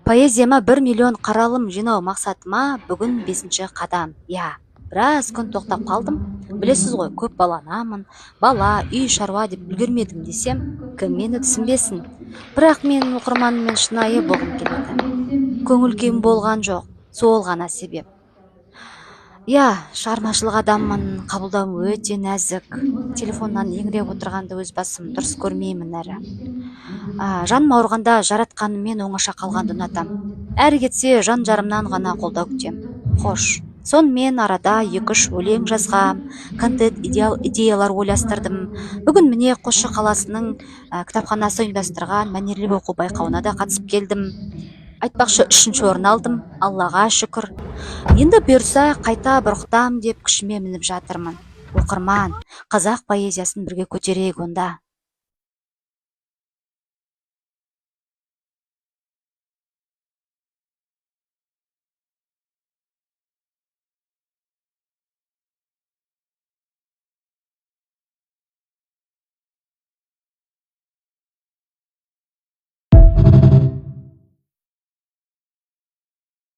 Поэзияма 1 миллион қаралым жинау мақсатыма бүгін 5-ші қадам. Біраз күн тоқтап қалдым. Білесіз ғой, көп баланамын. Бала, үй, шаруа деп үлгермедім десем, кім мені түсінбесін. Бірақ мен оқырманыммен шынайы болғым келеді. Көңіл күйім болған жоқ, сол ғана себеп. Шығармашылық адаммын, қабылдауым өте нәзік. Телефоннан еңіреп отырғанды өз басым дұрыс көрмеймін әрі. Жаным ауырғанда жаратқаныммен оңаша қалғанды ұнатам. Әрі кетсе жан жарымнан ғана қолдау күтем. Хош, сонымен арада 2-3 өлең жазғам, контент идеялар ойластырдым. Бүгін міне Қосшы қаласының кітапханасы ұйымдастырған мәнерлеп оқу байқауына да қатысып келдім. Айтпақшы 3-ші орын алдым, Аллаға шүкір. Енді бұйырса қайта бұрықтам деп күшіме мініп жатырмын. Оқырман, қазақ поэзиясын бірге көтерейік онда.